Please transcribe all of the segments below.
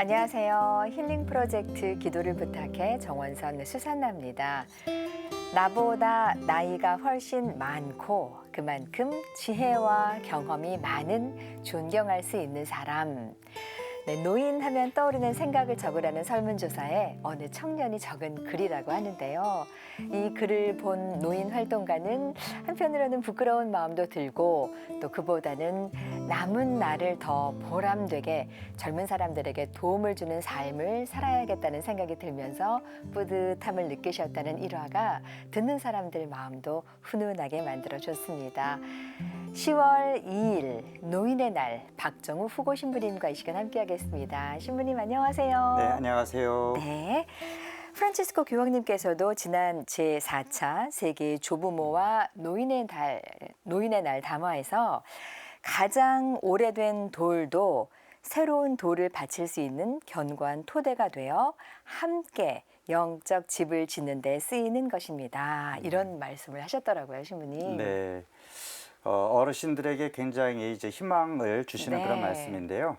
안녕하세요. 힐링 프로젝트 기도를 부탁해 정원선 수산나입니다. 나보다 나이가 훨씬 많고 그만큼 지혜와 경험이 많은 존경할 수 있는 사람. 네, 노인 하면 떠오르는 생각을 적으라는 설문조사에 어느 청년이 적은 글이라고 하는데요. 이 글을 본 노인 활동가는 한편으로는 부끄러운 마음도 들고 또 그보다는 남은 나를 더 보람되게 젊은 사람들에게 도움을 주는 삶을 살아야겠다는 생각이 들면서 뿌듯함을 느끼셨다는 일화가 듣는 사람들 마음도 훈훈하게 만들어줬습니다. 10월 2일 노인의 날 박정우 후보 신부님과 이 시간 함께하겠습니다. 신부님 안녕하세요. 네, 안녕하세요. 네. 프란치스코 교황님께서도 지난 제4차 세계 조부모와 노인의 날 담화에서 가장 오래된 돌도 새로운 돌을 바칠 수 있는 견고한 토대가 되어 함께 영적 집을 짓는 데 쓰이는 것입니다. 이런 말씀을 하셨더라고요, 신부님. 네. 어르신들에게 굉장히 이제 희망을 주시는 네. 그런 말씀인데요.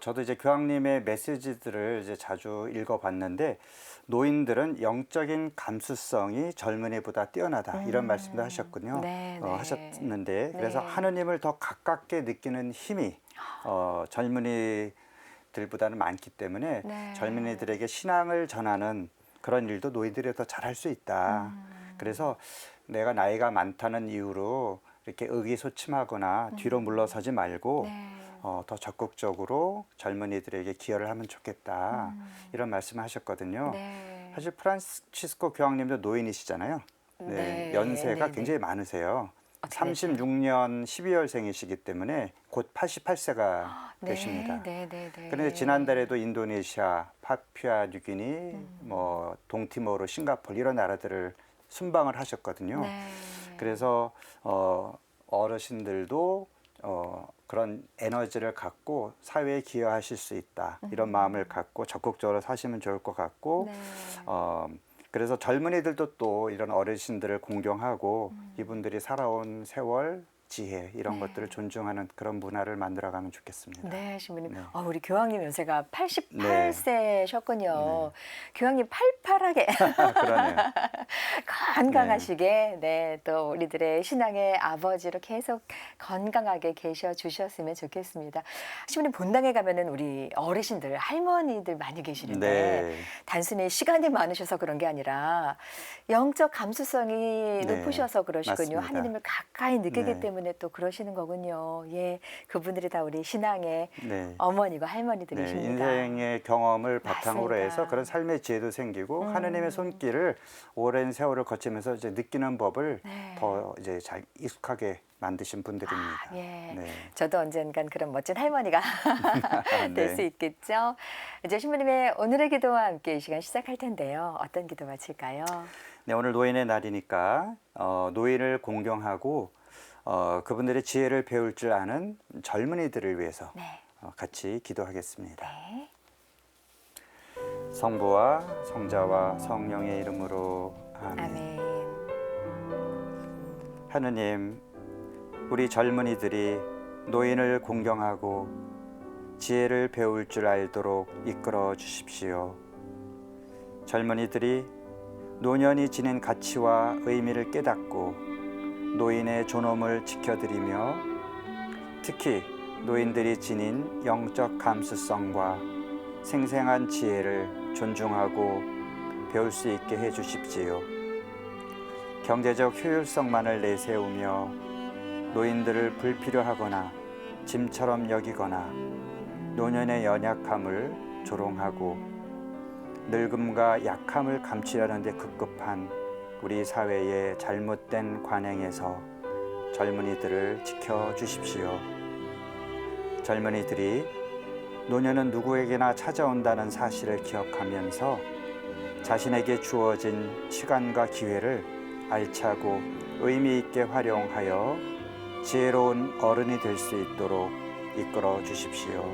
저도 이제 교황님의 메시지들을 이제 자주 읽어봤는데 노인들은 영적인 감수성이 젊은이보다 뛰어나다 이런 말씀도 하셨군요. 네, 네. 하셨는데 그래서 네. 하느님을 더 가깝게 느끼는 힘이 젊은이들보다는 많기 때문에 네. 젊은이들에게 신앙을 전하는 그런 일도 노인들이 더 잘할 수 있다. 그래서 내가 나이가 많다는 이유로 이렇게 의기소침하거나 뒤로 물러서지 말고 네. 더 적극적으로 젊은이들에게 기여를 하면 좋겠다. 이런 말씀을 하셨거든요. 네. 사실 프란치스코 교황님도 노인이시잖아요. 네, 네. 연세가 네, 굉장히 많으세요. 어떻게 되세요? 36년 12월생이시기 때문에 곧 88세가 되십니다. 네, 네, 네. 그런데 지난달에도 인도네시아, 파푸아 뉴기니, 뭐 동티모르, 싱가포르 이런 나라들을 순방을 하셨거든요. 네. 그래서 어르신들도 그런 에너지를 갖고 사회에 기여하실 수 있다 이런 마음을 갖고 적극적으로 사시면 좋을 것 같고 네. 그래서 젊은이들도 또 이런 어르신들을 공경하고 이분들이 살아온 세월 지혜 이런 것들을 존중하는 그런 문화를 만들어가면 좋겠습니다. 네, 신부님. 네. 우리 교황님 연세가 88세셨군요. 교황님 팔팔하게 그러네요. 건강하시게 또 우리들의 신앙의 아버지로 계속 건강하게 계셔 주셨으면 좋겠습니다. 신부님 본당에 가면은 우리 어르신들, 할머니들 많이 계시는데 네. 단순히 시간이 많으셔서 그런 게 아니라 영적 감수성이 네, 높으셔서 그러시군요. 맞습니다. 하느님을 가까이 느끼기 네. 때문에 또 그러시는 거군요. 예, 그분들이 다 우리 신앙의 네. 어머니고 네, 할머니들이십니다. 인생의 경험을 바탕으로 맞습니다. 해서 그런 삶의 지혜도 생기고 하느님의 손길을 오랜 세월을 거치면서 이제 느끼는 법을 네. 더 이제 잘 익숙하게 만드신 분들입니다. 예. 네. 저도 언젠간 그런 멋진 할머니가 될 수 네. 있겠죠. 이제 신부님의 오늘의 기도와 함께 이 시간 시작할 텐데요. 어떤 기도 마칠까요? 네, 오늘 노인의 날이니까 노인을 공경하고 그분들의 지혜를 배울 줄 아는 젊은이들을 위해서 네. 같이 기도하겠습니다. 네. 성부와 성자와 성령의 이름으로 아멘. 아멘. 하느님, 우리 젊은이들이 노인을 공경하고 지혜를 배울 줄 알도록 이끌어 주십시오. 젊은이들이 노년이 지닌 가치와 의미를 깨닫고 노인의 존엄을 지켜드리며 특히 노인들이 지닌 영적 감수성과 생생한 지혜를 존중하고 배울 수 있게 해 주십시오. 경제적 효율성만을 내세우며 노인들을 불필요하거나 짐처럼 여기거나 노년의 연약함을 조롱하고 늙음과 약함을 감추려는 데 급급한 우리 사회의 잘못된 관행에서 젊은이들을 지켜주십시오. 젊은이들이 노년은 누구에게나 찾아온다는 사실을 기억하면서 자신에게 주어진 시간과 기회를 알차고 의미 있게 활용하여 지혜로운 어른이 될 수 있도록 이끌어 주십시오.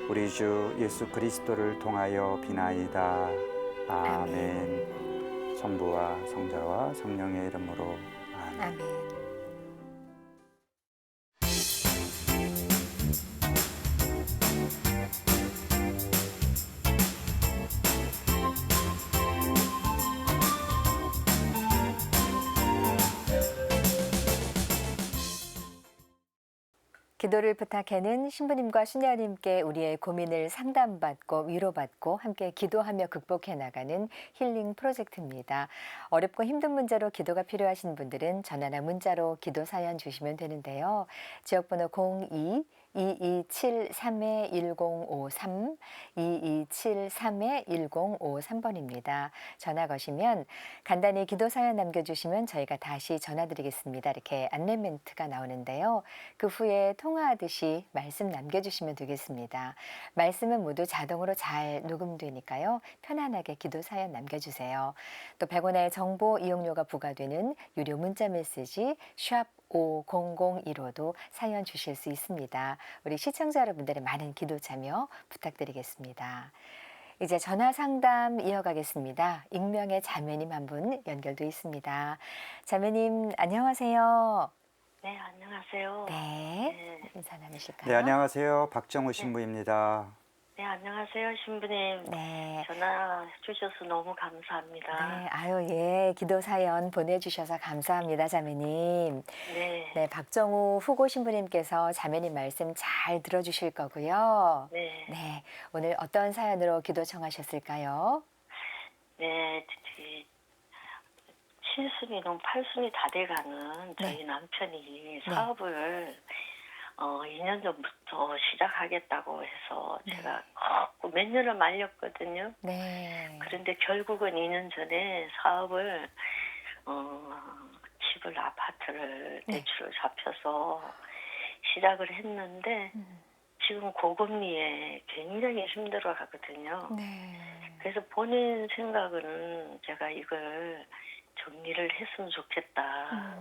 우리 주 예수 그리스도를 통하여 비나이다. 아멘. 성부와 성자와 성령의 이름으로 아멘. 아멘. 기도를 부탁해는 신부님과 수녀님께 우리의 고민을 상담받고 위로받고 함께 기도하며 극복해 나가는 힐링 프로젝트입니다. 어렵고 힘든 문제로 기도가 필요하신 분들은 전화나 문자로 기도 사연 주시면 되는데요. 지역번호 02-2273-1053, 2273-1053번입니다. 전화 거시면 간단히 기도 사연 남겨주시면 저희가 다시 전화드리겠습니다. 이렇게 안내 멘트가 나오는데요. 그 후에 통화하듯이 말씀 남겨주시면 되겠습니다. 말씀은 모두 자동으로 잘 녹음되니까요. 편안하게 기도 사연 남겨주세요. 또 100원의 정보 이용료가 부과되는 유료 문자 메시지 샵 5001호도 사연 주실 수 있습니다. 우리 시청자 여러분들의 많은 기도 참여 부탁드리겠습니다. 이제 전화 상담 이어가겠습니다. 익명의 자매님 한 분 연결돼 있습니다. 자매님 안녕하세요. 네, 안녕하세요. 네, 인사 나누실까요? 네, 안녕하세요. 박정우 신부입니다. 네, 안녕하세요, 신부님. 네. 전화 주셔서 너무 감사합니다. 네, 아유, 예, 기도 사연 보내주셔서 감사합니다, 자매님. 네, 네, 박정우 후고 신부님께서 자매님 말씀 잘 들어주실 거고요. 네, 네, 오늘 어떤 사연으로 기도 청하셨을까요? 네. 칠순이 너무 팔순이 다 돼가는 저희 남편이 사업을 2년 전부터 시작하겠다고 해서 제가 몇 년을 말렸거든요. 네. 그런데 결국은 2년 전에 사업을 집을 아파트를 대출을 잡혀서 시작을 했는데 지금 고금리에 굉장히 힘들어 하거든요. 네. 그래서 본인 생각은 제가 이걸 정리를 했으면 좋겠다.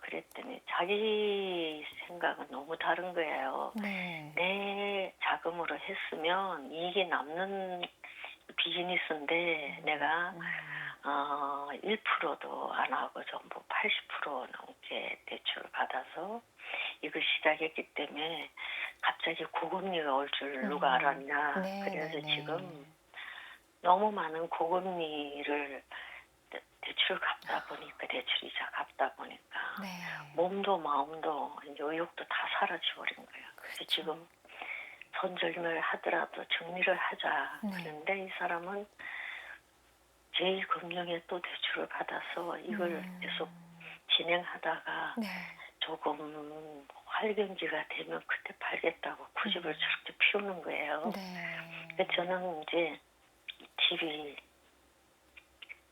그랬더니 자기 생각은 너무 다른 거예요. 네. 내 자금으로 했으면 이익이 남는 비즈니스인데 내가 1%도 안 하고 전부 80% 넘게 대출을 받아서 이걸 시작했기 때문에 갑자기 고금리가 올 줄 누가 알았냐. 네, 그래서 네. 지금 너무 많은 고금리를 대출 갚다 보니까 대출이자 갚다 보니까 네. 몸도 마음도 이제 의욕도 다 사라져버린 거예요. 그래서 지금 손절을 하더라도 정리를 하자. 네. 그런데 이 사람은 제2금융에 또 대출을 받아서 이걸 계속 진행하다가 네. 조금 활경기가 되면 그때 팔겠다고 고집을 저렇게 피우는 거예요. 네. 그래서 저는 이제 집이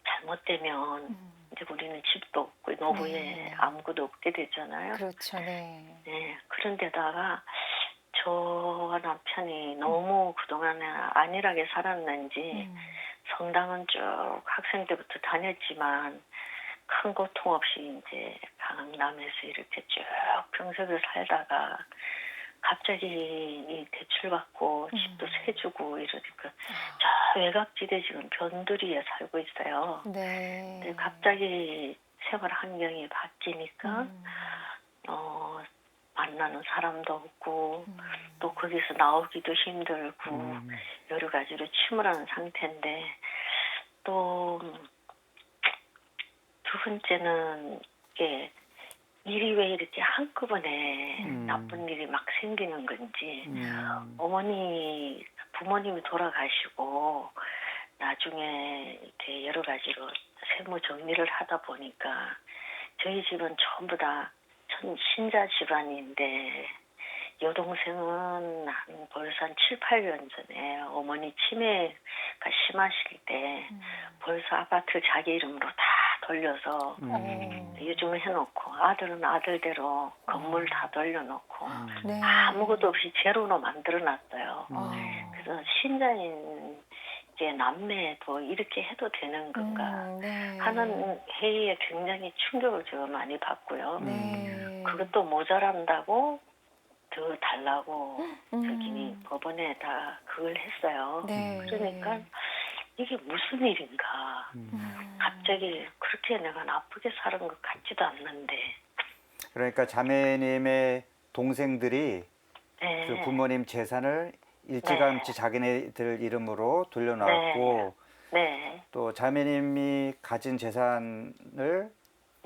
잘못되면 이제 우리는 집도 없고 노후에 네. 아무것도 없게 되잖아요. 그렇죠. 네. 네, 그런데다가 저 남편이 너무 그동안에 안일하게 살았는지 성당은 쭉 학생 때부터 다녔지만 큰 고통 없이 이제 강남에서 이렇게 쭉 평생을 살다가 갑자기 이 대출 받고 집도 세주고 이러니까 저 외곽지대 지금 변두리에 살고 있어요. 네. 근데 갑자기 생활 환경이 바뀌니까 만나는 사람도 없고 또 거기서 나오기도 힘들고 여러 가지로 침울한 상태인데 또 두 번째는 이게 일이 왜 이렇게 한꺼번에 나쁜 일이 막 생기는 건지 부모님이 돌아가시고 나중에 이렇게 여러 가지로 세무 정리를 하다 보니까 저희 집은 전부 다 신자 집안인데 여동생은 벌써 한 7, 8년 전에 어머니 치매가 심하실 때 벌써 아파트 자기 이름으로 다 돌려서 요즘 해놓고 아들은 아들대로 건물 다 돌려놓고 네. 아무것도 없이 제로로 만들어놨어요. 그래서 신자인 이제 남매도 이렇게 해도 되는 건가 네. 하는 회의에 굉장히 충격을 제가 많이 받고요. 네. 그것도 모자란다고 더 달라고 저기 법원에다 그걸 했어요. 네. 그러니까 이게 무슨 일인가. 갑자기 그렇게 내가 나쁘게 살은 것 같지도 않는데. 그러니까 자매님의 동생들이 네. 그 부모님 재산을 일찌감치 자기네들 이름으로 돌려놓았고 네. 또 자매님이 가진 재산을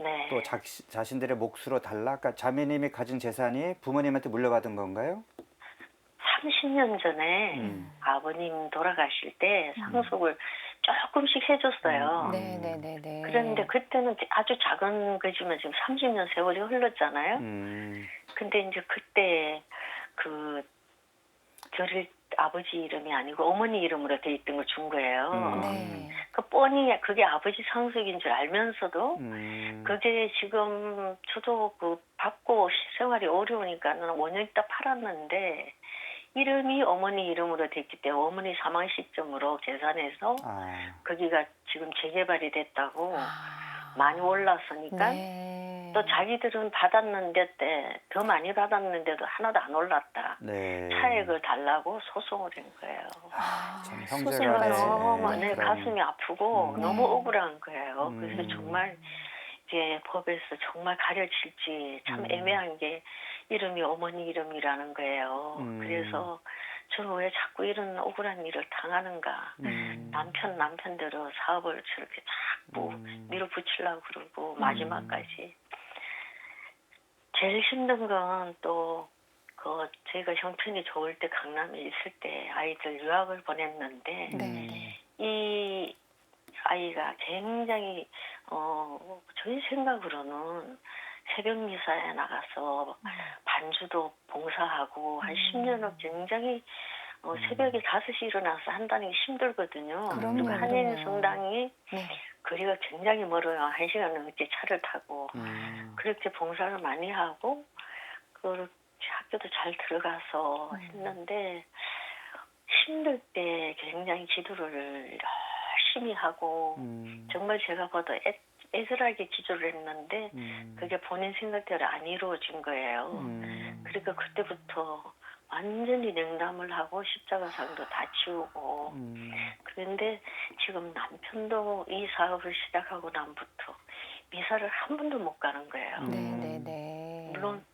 네. 또 자신들의 몫으로 달라? 그러니까 자매님이 가진 재산이 부모님한테 물려받은 건가요? 30년 전에 아버님 돌아가실 때 상속을 조금씩 해줬어요. 네네네네. 그런데 그때는 아주 작은 거지만 지금 30년 세월이 흘렀잖아요. 근데 이제 그때 그 저를 아버지 이름이 아니고 어머니 이름으로 돼 있던 걸 준 거예요. 네. 그 뻔히 그게 아버지 상속인 줄 알면서도 그게 지금 저도 그 받고 생활이 어려우니까는 5년 있다 팔았는데 이름이 어머니 이름으로 됐기 때문에 어머니 사망 시점으로 계산해서 거기가 지금 재개발이 됐다고 많이 올랐으니까 네. 또 자기들은 받았는데 때 더 많이 받았는데도 하나도 안 올랐다. 네. 차액을 달라고 소송을 한 거예요. 참 소송까지. 형제가 너무 네, 내 가슴이 아프고 네. 너무 억울한 거예요. 그래서 정말 이제 법에서 정말 가려질지 참 애매한 게 이름이 어머니 이름이라는 거예요. 그래서 저는 왜 자꾸 이런 억울한 일을 당하는가. 남편대로 사업을 저렇게 자꾸 밀어붙이려고 그러고 마지막까지. 제일 힘든 건 또 저희가 형편이 좋을 때 강남에 있을 때 아이들 유학을 보냈는데 네. 이 아이가 굉장히 저희 생각으로는 새벽 미사에 나가서 반주도 봉사하고 한 10년을 굉장히 새벽에 5시 일어나서 한다는 게 힘들거든요. 그럼요, 그리고 한인 그럼요. 성당이 네. 거리가 굉장히 멀어요. 1시간 넘게 차를 타고 그렇게 봉사를 많이 하고 그렇게 학교도 잘 들어가서 했는데 힘들 때 굉장히 기도를 열심히 하고 정말 제가 봐도 애절하게 기도를 했는데 그게 본인 생각대로 안 이루어진 거예요. 그러니까 그때부터 완전히 냉담을 하고 십자가상도 다 치우고 그런데 지금 남편도 이 사업을 시작하고 난부터 미사를 한 번도 못 가는 거예요. 네네네. 물론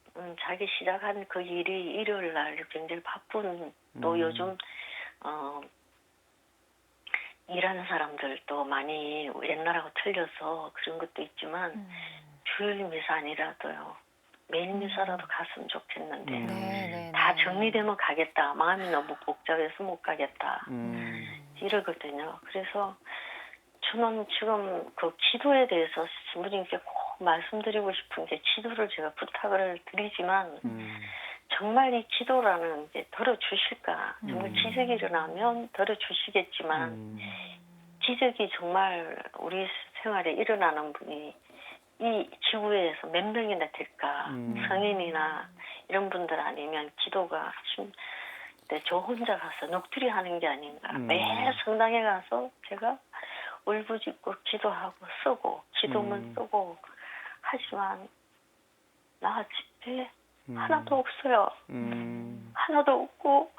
자기 시작한 그 일이 일요일 날 굉장히 바쁜 또 요즘 일하는 사람들도 많이 옛날하고 틀려서 그런 것도 있지만 주일 미사 아니라도요. 매일 미사라도 갔으면 좋겠는데 네네네. 다 정리되면 가겠다. 마음이 너무 복잡해서 못 가겠다. 이러거든요. 그래서 저는 지금 그 기도에 대해서 신부님께 꼭 말씀드리고 싶은 게 기도를 제가 부탁을 드리지만 정말 이 기도라는 게 들어주실까? 정말 기적이 일어나면 들어주시겠지만 기적이 정말 우리 생활에 일어나는 분이 이 지구에서 몇 명이나 될까? 성인이나 이런 분들 아니면 기도가 저 혼자 가서 넋두리 하는 게 아닌가. 매 성당에 가서 제가 울부짖고 기도하고 쓰고 기도문 쓰고 하지만 나 집에 하나도 없어요. 하나도 없고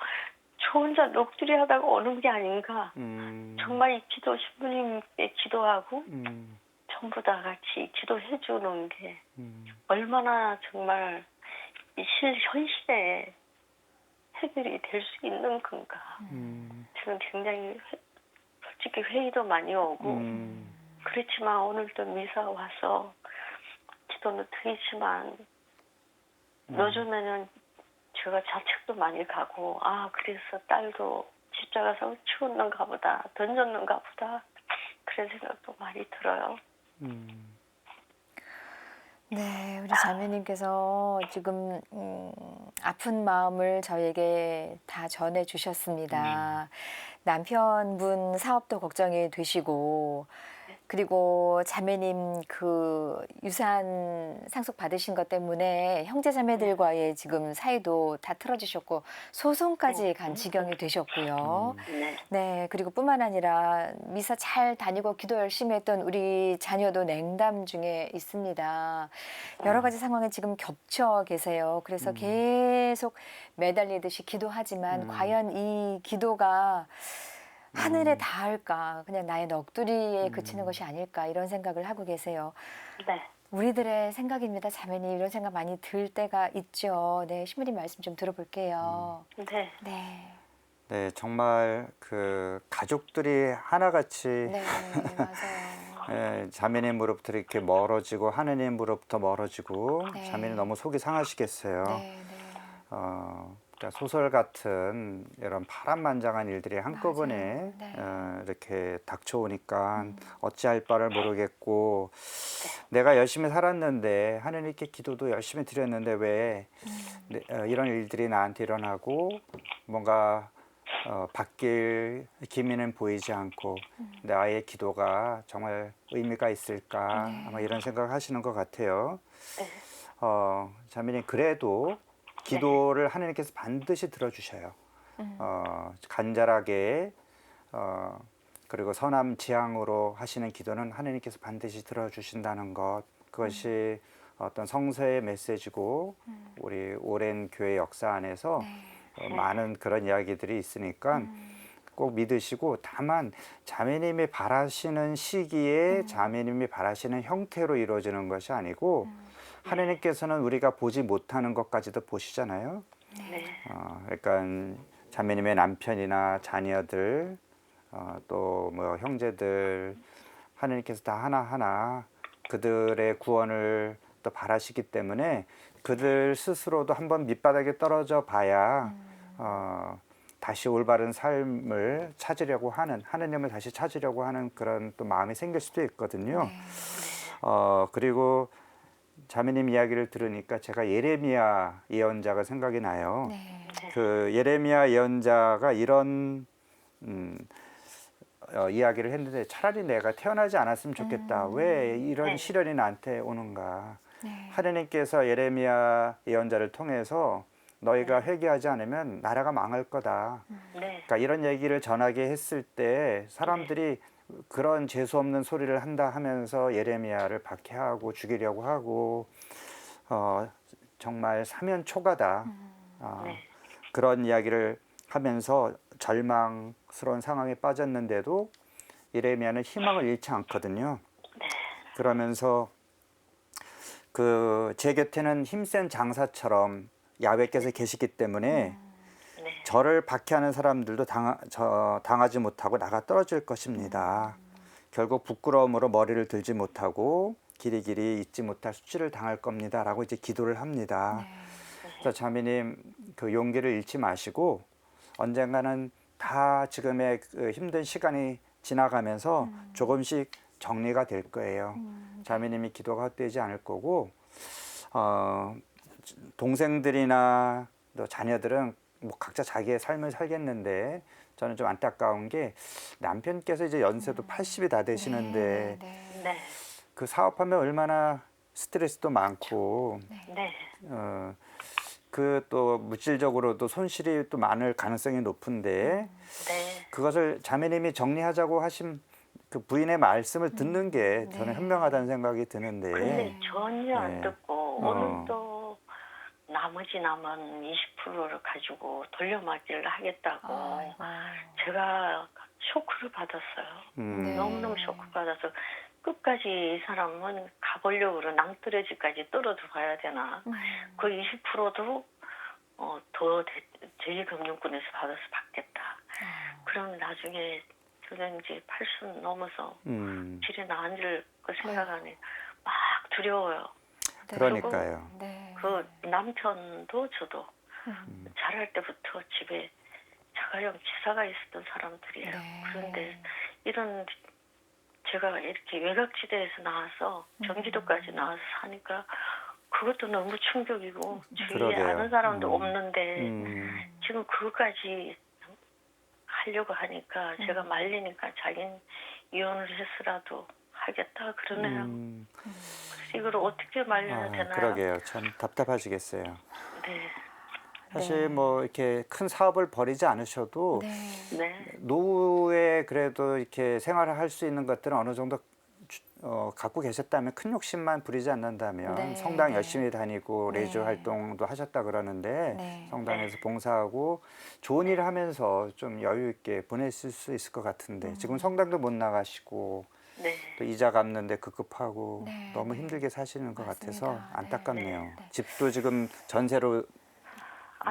저 혼자 넋두리 하다가 오는 게 아닌가. 정말 이 기도 신부님께 기도하고 전부 다 같이 기도해 주는 게 얼마나 정말 이 현실에 해결이 될 수 있는 건가. 지금 굉장히 솔직히 회의도 많이 오고 그렇지만 오늘도 미사 와서 기도는 드리지만 요즘에는 제가 자책도 많이 가고 그래서 딸도 십자가서 치웠는가 보다 던졌는가 보다 그런 생각도 많이 들어요. 네, 우리 자매님께서 지금 아픈 마음을 저에게 다 전해 주셨습니다. 남편분 사업도 걱정이 되시고 그리고 자매님 그 유산 상속 받으신 것 때문에 형제 자매들과의 지금 사이도 다 틀어지셨고 소송까지 간 지경이 되셨고요. 네, 그리고 뿐만 아니라 미사 잘 다니고 기도 열심히 했던 우리 자녀도 냉담 중에 있습니다. 여러 가지 상황에 지금 겹쳐 계세요. 그래서 계속 매달리듯이 기도하지만 과연 이 기도가 하늘에 닿을까, 그냥 나의 넋두리에 그치는 것이 아닐까 이런 생각을 하고 계세요. 네. 우리들의 생각입니다. 자매님 이런 생각 많이 들 때가 있죠. 네, 신부님 말씀 좀 들어볼게요. 네. 네. 네, 정말 그 가족들이 하나같이 네, 맞아요. 자매님으로부터 이렇게 멀어지고 하느님으로부터 멀어지고 네. 자매님 너무 속이 상하시겠어요. 네, 네. 그러니까 소설 같은 이런 파란만장한 일들이 한꺼번에 네. 이렇게 닥쳐오니까 어찌할 바를 모르겠고 내가 열심히 살았는데 하느님께 기도도 열심히 드렸는데 왜 이런 일들이 나한테 일어나고 뭔가 바뀔 기미는 보이지 않고 내 아이의 기도가 정말 의미가 있을까 아마 이런 생각을 하시는 것 같아요. 자매님 그래도 기도를 하느님께서 반드시 들어주셔요. 간절하게 그리고 선함 지향으로 하시는 기도는 하느님께서 반드시 들어주신다는 것, 그것이 어떤 성서의 메시지고 우리 오랜 교회 역사 안에서 많은 그런 이야기들이 있으니까 꼭 믿으시고, 다만 자매님이 바라시는 시기에 자매님이 바라시는 형태로 이루어지는 것이 아니고 하느님께서는 우리가 보지 못하는 것까지도 보시잖아요. 네. 그러니까 자매님의 남편이나 자녀들, 또 뭐 형제들, 하느님께서 다 하나하나 그들의 구원을 또 바라시기 때문에 그들 스스로도 한번 밑바닥에 떨어져 봐야 다시 올바른 삶을 찾으려고 하는, 하느님을 다시 찾으려고 하는 그런 또 마음이 생길 수도 있거든요. 그리고 자매님 이야기를 들으니까 제가 예레미야 예언자가 생각이 나요. 그 예레미야 예언자가 이런 이야기를 했는데, 차라리 내가 태어나지 않았으면 좋겠다. 왜 이런 시련이 나한테 오는가. 하느님께서 예레미야 예언자를 통해서 너희가 회개하지 않으면 나라가 망할 거다. 그러니까 이런 얘기를 전하게 했을 때 사람들이 그런 재수 없는 소리를 한다 하면서 예레미야를 박해하고 죽이려고 하고 정말 사면초가다. 그런 이야기를 하면서 절망스러운 상황에 빠졌는데도 예레미야는 희망을 잃지 않거든요. 그러면서 제 곁에는 힘센 장사처럼 야훼께서 계시기 때문에 저를 박해하는 사람들도 당하지 못하고 나가 떨어질 것입니다. 결국 부끄러움으로 머리를 들지 못하고 길이길이 잊지 못할 수치를 당할 겁니다. 라고 이제 기도를 합니다. 그래서 자매님 그 용기를 잃지 마시고 언젠가는 다 지금의 그 힘든 시간이 지나가면서 조금씩 정리가 될 거예요. 자매님이 기도가 헛되지 않을 거고, 동생들이나 또 자녀들은 뭐 각자 자기의 삶을 살겠는데, 저는 좀 안타까운 게 남편께서 이제 연세도 80이 다 되시는데 그 사업하면 얼마나 스트레스도 많고 그 또 물질적으로도 손실이 또 많을 가능성이 높은데 그것을 자매님이 정리하자고 하신 그 부인의 말씀을 듣는 게 저는 현명하다는 생각이 드는데. 근데 전혀 안 듣고 오늘도 나머지 남은 20%를 가지고 돌려막기를 하겠다고 제가 쇼크를 받았어요. 너무너무 쇼크 받아서 끝까지 이 사람은 가보려고 그래. 낭떠러지까지 떨어져 봐야 되나. 그 20%도 더 제2금융권에서 받아서 받겠다. 그러면 나중에 저는 이제 80 넘어서 집에 나앉을 거 생각하니 막 두려워요. 그러니까요. 그 남편도 저도 자랄 때부터 집에 자가용 지사가 있었던 사람들이에요. 그런데 이런 제가 이렇게 외곽지대에서 나와서 경기도까지 나와서 사니까 그것도 너무 충격이고 주위에 그러게요. 아는 사람도 없는데 지금 그것까지 하려고 하니까 제가 말리니까 자기는 이혼을 해서라도 하겠다 그러네요. 그래서 이걸 어떻게 말려야 되나요? 그러게요. 참 답답하시겠어요. 네. 사실 뭐 이렇게 큰 사업을 벌이지 않으셔도 네. 노후에 그래도 이렇게 생활을 할 수 있는 것들은 어느 정도 갖고 계셨다면, 큰 욕심만 부리지 않는다면 성당 열심히 다니고 레이저 활동도 하셨다 그러는데 성당에서 봉사하고 좋은 일을 하면서 좀 여유 있게 보냈을 수 있을 것 같은데 지금 성당도 못 나가시고 또 이자 갚는데 급급하고 너무 힘들게 사시는 것 같아서 안타깝네요. 집도 지금 전세로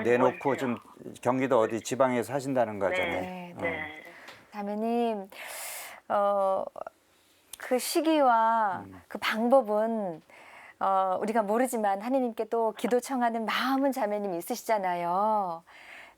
내놓고 좀 경기도 어디 지방에서 사신다는 거잖아요. 자매님, 그 시기와 그 방법은 우리가 모르지만 하느님께 또 기도 청하는 마음은 자매님 있으시잖아요.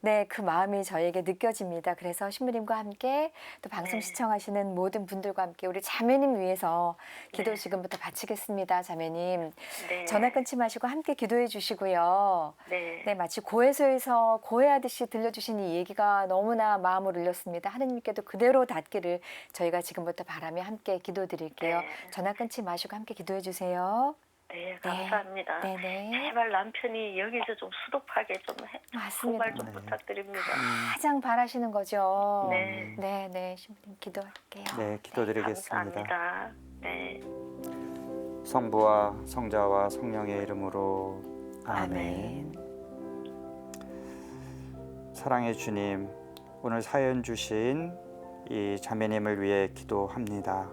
네, 그 마음이 저에게 느껴집니다. 그래서 신부님과 함께 또 방송 네. 시청하시는 모든 분들과 함께 우리 자매님 위해서 기도 네. 지금부터 바치겠습니다. 자매님. 네. 전화 끊지 마시고 함께 기도해 주시고요. 네. 네, 마치 고해소에서 고해하듯이 들려주신 이 얘기가 너무나 마음을 울렸습니다. 하느님께도 그대로 닿기를 저희가 지금부터 바라며 함께 기도드릴게요. 네. 전화 끊지 마시고 함께 기도해 주세요. 네, 감사합니다. 네네. 제발 남편이 여기서 좀 수도하게 좀 맞습니다. 고발 좀 네. 부탁드립니다. 가장 바라시는 거죠. 네. 네, 네, 신부님 기도할게요. 네, 기도드리겠습니다. 감사합니다. 네. 성부와 성자와 성령의 이름으로 아멘. 아멘. 사랑의 주님, 오늘 사연 주신 이 자매님을 위해 기도합니다.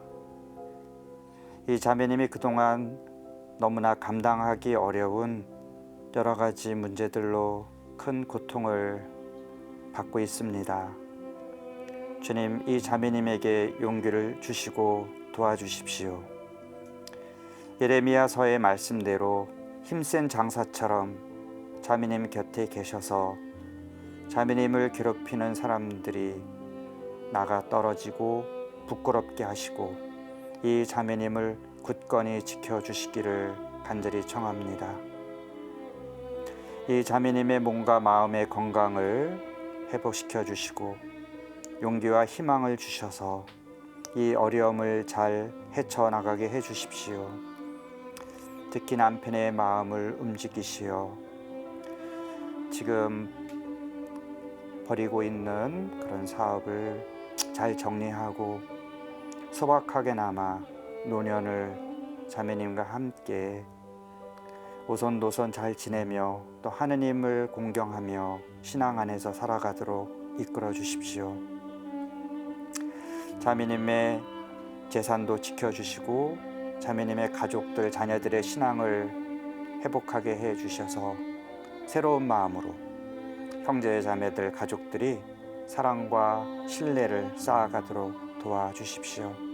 이 자매님이 그동안 너무나 감당하기 어려운 여러 가지 문제들로 큰 고통을 받고 있습니다. 주님, 이 자매님에게 용기를 주시고 도와주십시오. 예레미야서의 말씀대로 힘센 장사처럼 자매님 곁에 계셔서 자매님을 괴롭히는 사람들이 나가 떨어지고 부끄럽게 하시고 이 자매님을 굳건히 지켜주시기를 간절히 청합니다. 이 자매님의 몸과 마음의 건강을 회복시켜 주시고 용기와 희망을 주셔서 이 어려움을 잘 헤쳐나가게 해주십시오. 특히 남편의 마음을 움직이시어 지금 벌이고 있는 그런 사업을 잘 정리하고 소박하게나마 노년을 자매님과 함께 오손도손 잘 지내며 또 하느님을 공경하며 신앙 안에서 살아가도록 이끌어 주십시오. 자매님의 재산도 지켜주시고 자매님의 가족들, 자녀들의 신앙을 회복하게 해 주셔서 새로운 마음으로 형제 자매들, 가족들이 사랑과 신뢰를 쌓아가도록 도와주십시오.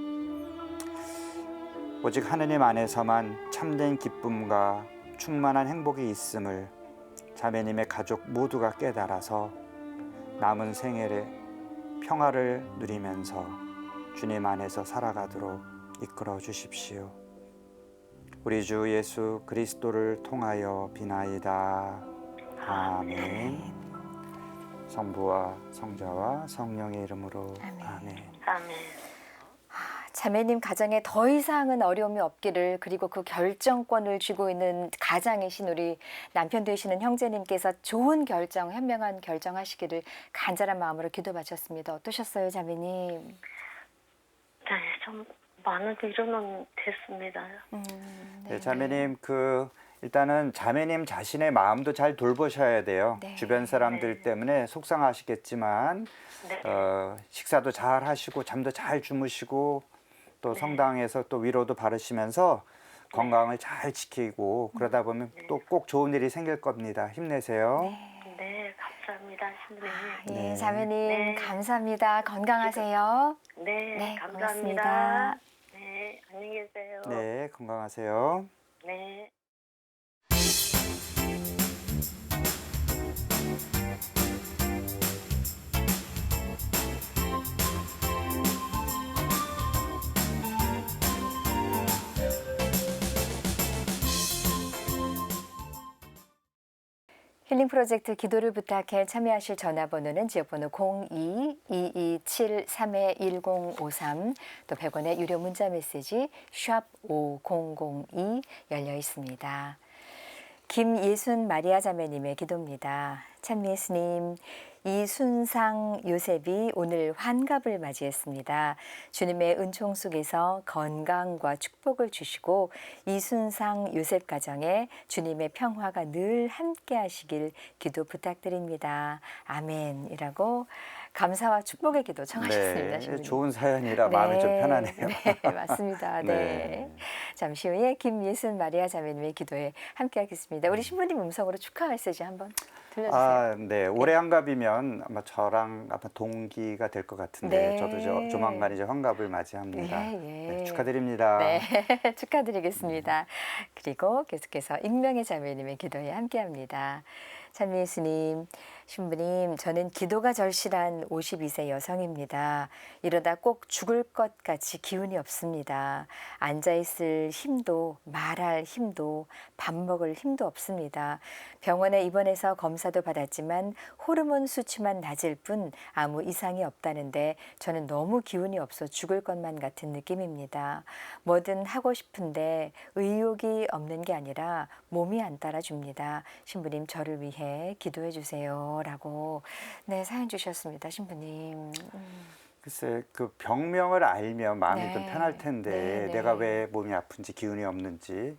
오직 하느님 안에서만 참된 기쁨과 충만한 행복이 있음을 자매님의 가족 모두가 깨달아서 남은 생애에 평화를 누리면서 주님 안에서 살아가도록 이끌어 주십시오. 우리 주 예수 그리스도를 통하여 비나이다. 아멘. 성부와 성자와 성령의 이름으로 아멘. 아멘. 자매님 가정에 더 이상은 어려움이 없기를, 그리고 그 결정권을 쥐고 있는 가장이신 우리 남편 되시는 형제님께서 좋은 결정, 현명한 결정하시기를 간절한 마음으로 기도 바쳤습니다. 어떠셨어요, 자매님? 네, 좀 많은 위로는 됐습니다. 네, 자매님 일단은 자매님 자신의 마음도 잘 돌보셔야 돼요. 네. 주변 사람들 때문에 속상하시겠지만 네. 식사도 잘 하시고 잠도 잘 주무시고 또 성당에서 또 위로도 바르시면서 건강을 잘 지키고 그러다 보면 또 꼭 좋은 일이 생길 겁니다. 힘내세요. 네, 감사합니다, 신부님. 예, 네. 자매님 네. 감사합니다. 건강하세요. 네, 네, 감사합니다. 고맙습니다. 네, 안녕히 계세요. 네, 건강하세요. 네. 힐링 프로젝트 기도를 부탁해 참여하실 전화번호는 지역번호 02-2273-1053, 또 100원의 유료 문자 메시지 샵 5002 열려 있습니다. 김예순 마리아 자매님의 기도입니다. 참 예수님, 이순상 요셉이 오늘 환갑을 맞이했습니다. 주님의 은총 속에서 건강과 축복을 주시고 이순상 요셉 가정에 주님의 평화가 늘 함께 하시길 기도 부탁드립니다. 아멘이라고 감사와 축복의 기도 청하셨습니다. 네, 신부님. 좋은 사연이라 마음이 좀 편하네요. 네, 맞습니다. 네. 네. 잠시 후에 김예순 마리아 자매님의 기도에 함께 하겠습니다. 우리 신부님 음성으로 축하 메시지 한번. 들려주세요. 네. 올해 환갑이면 아마 저랑 아마 동기가 될 것 같은데 네. 저도 조만간 이제 환갑을 맞이합니다. 예, 예. 네, 축하드립니다. 네, 축하드리겠습니다. 그리고 계속해서 익명의 자매님의 기도에 함께합니다. 참 예수님, 신부님, 저는 기도가 절실한 52세 여성입니다. 이러다 꼭 죽을 것 같이 기운이 없습니다. 앉아있을 힘도 말할 힘도 밥 먹을 힘도 없습니다. 병원에 입원해서 검사도 받았지만 호르몬 수치만 낮을 뿐 아무 이상이 없다는데 저는 너무 기운이 없어 죽을 것만 같은 느낌입니다. 뭐든 하고 싶은데 의욕이 없는 게 아니라 몸이 안 따라줍니다. 신부님 저를 위해 기도해 주세요. 라고 네, 사연 주셨습니다. 신부님. 글쎄 그 병명을 알면 마음이 네. 좀 편할 텐데 네, 네. 내가 왜 몸이 아픈지 기운이 없는지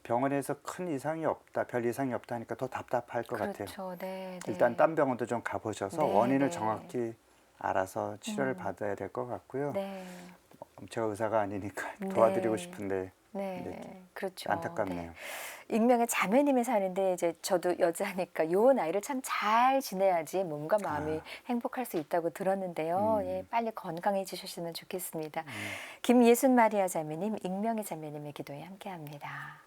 병원에서 큰 이상이 없다, 별 이상이 없다 하니까 더 답답할 것 같아요. 그렇죠. 네, 네. 일단 딴 병원도 좀 가보셔서 네, 원인을 네. 정확히 알아서 치료를 받아야 될 것 같고요. 네. 제가 의사가 아니니까 네. 도와드리고 싶은데 네. 네, 그렇죠. 안타깝네요. 네. 익명의 자매님이 사는데 이제 저도 여자니까 요 나이를 참 잘 지내야지 몸과 마음이 행복할 수 있다고 들었는데요. 예, 빨리 건강해지셨으면 좋겠습니다. 김예순 마리아 자매님, 익명의 자매님의 기도에 함께합니다.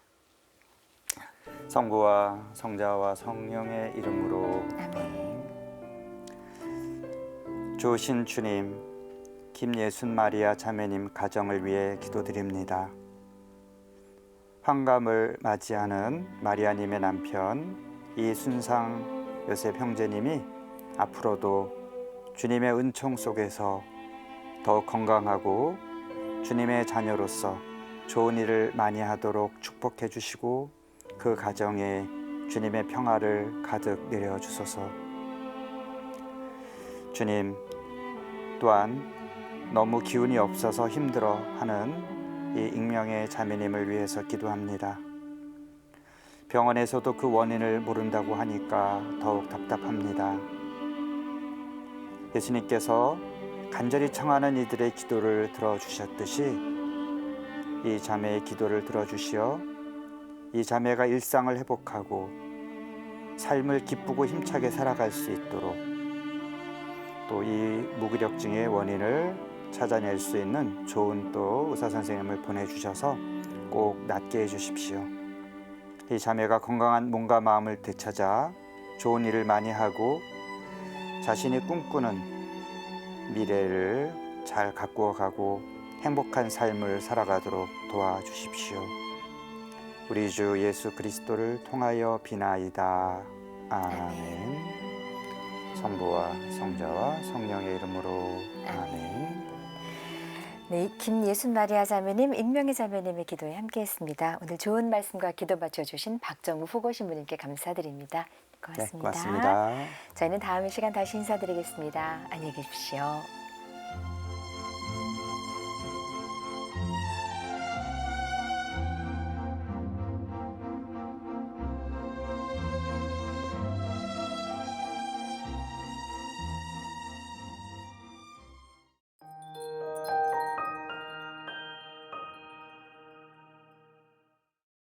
성부와 성자와 성령의 이름으로 아멘. 주신 주님, 김예순 마리아 자매님 가정을 위해 기도드립니다. 환갑을 맞이하는 마리아님의 남편 이순상 요셉 형제님이 앞으로도 주님의 은총 속에서 더욱 건강하고 주님의 자녀로서 좋은 일을 많이 하도록 축복해 주시고 그 가정에 주님의 평화를 가득 내려 주소서. 주님, 또한 너무 기운이 없어서 힘들어 하는 이 익명의 자매님을 위해서 기도합니다. 병원에서도 그 원인을 모른다고 하니까 더욱 답답합니다. 예수님께서 간절히 청하는 이들의 기도를 들어주셨듯이 이 자매의 기도를 들어주시어 이 자매가 일상을 회복하고 삶을 기쁘고 힘차게 살아갈 수 있도록 또 이 무기력증의 원인을 찾아낼 수 있는 좋은 또 의사 선생님을 보내주셔서 꼭 낫게 해주십시오. 이 자매가 건강한 몸과 마음을 되찾아 좋은 일을 많이 하고 자신이 꿈꾸는 미래를 잘 가꾸어가고 행복한 삶을 살아가도록 도와주십시오. 우리 주 예수 그리스도를 통하여 비나이다. 아멘. 성부와 성자와 성령의 이름으로 아멘. 네, 김예순 마리아 자매님, 익명의 자매님의 기도에 함께했습니다. 오늘 좋은 말씀과 기도 받쳐주신 박정우 후보 신부님께 감사드립니다. 고맙습니다. 네, 고맙습니다. 저희는 다음 시간 다시 인사드리겠습니다. 안녕히 계십시오.